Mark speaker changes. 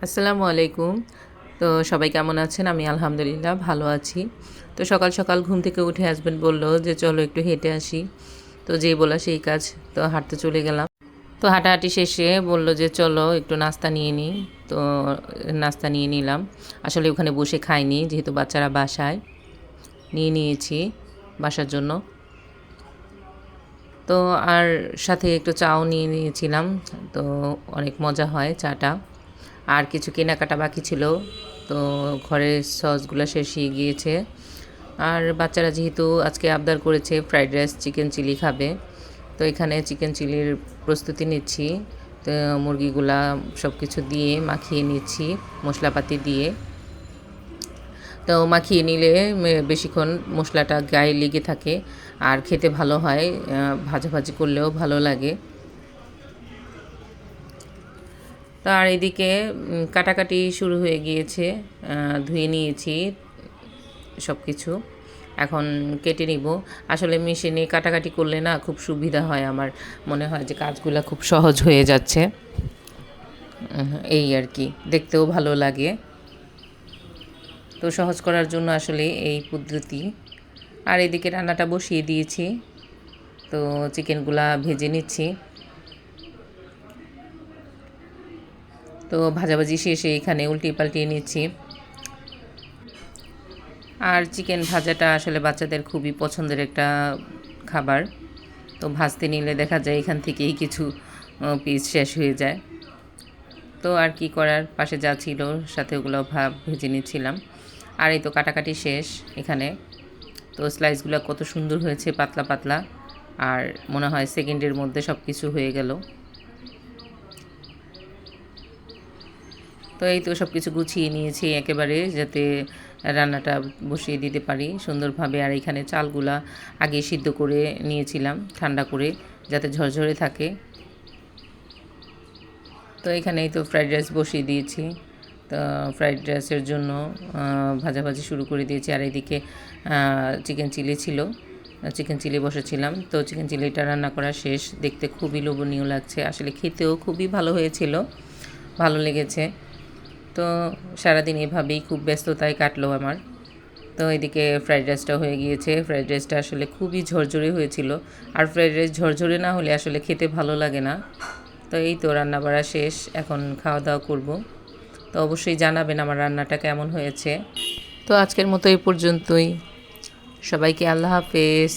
Speaker 1: আসসালামু আলাইকুম। তো সবাই কেমন আছেন? আমি আলহামদুলিল্লাহ ভালো আছি। তো সকাল, সকাল ঘুম থেকে উঠে হাসব্যান্ড বলল যে, "চলো একটু হেঁটে আসি।" তো যেই বলা সেই কাজ। তো হাঁটতে চলে গেলাম। তো হাঁটাহাঁটি শেষে বলল যে, "চলো একটু নাস্তা নিয়ে নিই।" তো নাস্তা নিয়ে নিলাম। আসলে ওখানে বসে খাইনি যেহেতু বাচ্চারা বাসায়। নিয়ে নিয়েছি বাসার জন্য। তো আর সাথে একটু চাও নিয়ে নিয়েছিলাম। তো অনেক মজা হয় চাটা। আর কিছু কেনাকাটা বাকি ছিল। তো ঘরের সসগুলো শেষ হয়ে গিয়েছে। আর বাচ্চারা যেহেতু আজকে আবদার করেছে ফ্রাইড রাইস, চিকেন চিলি খাবে। তো এখানে চিকেন চিলির প্রস্তুতি নিচ্ছি। তো মুরগিগুলা সব কিছু দিয়ে মাখিয়ে নিচ্ছি মশলাপাতি দিয়ে। তো মাখিয়ে নিলে বেশিক্ষণ মশলাটা গায়ে লেগে থাকে আর খেতে ভালো হয়। ভাজাভাজি করলেও ভালো লাগে। তো আর এদিকে কাটাকাটি শুরু হয়ে গিয়েছে। ধুয়ে নিয়েছি সব কিছু। এখন কেটে নিব। আসলে মেশিনে কাটাকাটি করলে না খুব সুবিধা হয় আমার। মনে হয় যে কাজগুলা খুব সহজ হয়ে যাচ্ছে। এই আর কি। দেখতেও ভালো লাগে। তো সহজ করার জন্য আসলে এই পদ্ধতি। আর এদিকে রান্নাটা বসিয়ে দিয়েছি। তো চিকেনগুলা ভেজে নিচ্ছি। তো ভাজাভাজি শেষে এখানে উল্টিয়ে পাল্টিয়ে নিচ্ছি। আর চিকেন ভাজাটা আসলে বাচ্চাদের খুবই পছন্দের একটা খাবার। তো ভাজতে নিলে দেখা যায় এখান থেকেই কিছু পিস শেষ হয়ে যায়। তো আর কি করার, পাশে যা ছিল সাথে ওগুলো ভেজে নিচ্ছিলাম। আর এই তো কাটাকাটি শেষ এখানে। তো স্লাইসগুলো কত সুন্দর হয়েছে, পাতলা পাতলা। আর মনে হয় সেকেন্ডের মধ্যে সব কিছু হয়ে গেল। তো এই তো সব কিছু গুছিয়ে নিয়েছি একেবারে, যাতে রান্নাটা বসিয়ে দিতে পারি সুন্দরভাবে। আর এখানে চালগুলা আগে সিদ্ধ করে নিয়েছিলাম ঠান্ডা করে, যাতে ঝরঝরে থাকে। তো এখানেই তো ফ্রাইড রাইস বসিয়ে দিয়েছি। তো ফ্রাইড রাইসের জন্য ভাজাভাজি শুরু করে দিয়েছি। আর এদিকে চিকেন চিলি ছিল, চিকেন চিলি বসেছিলাম। তো চিকেন চিলিটা রান্না করা শেষ। দেখতে খুবই লোভনীয় লাগছে, আসলে খেতেও খুবই ভালো হয়েছিল, ভালো লেগেছে। তো সারাদিন এভাবেই খুব ব্যস্ততায় কাটলো আমার। তো এদিকে ফ্রাইড রাইসটা হয়ে গিয়েছে। ফ্রাইড রাইসটা আসলে খুবই ঝরঝরে হয়েছিল। আর ফ্রাইড রাইস ঝরঝরে না হলে আসলে খেতে ভালো লাগে না। তো এই তো রান্না বাড়া শেষ, এখন খাওয়া দাওয়া করব। তো অবশ্যই জানাবেন আমার রান্নাটা কেমন হয়েছে। তো আজকের মতো এই পর্যন্তই। সবাইকে আল্লাহ হাফেজ।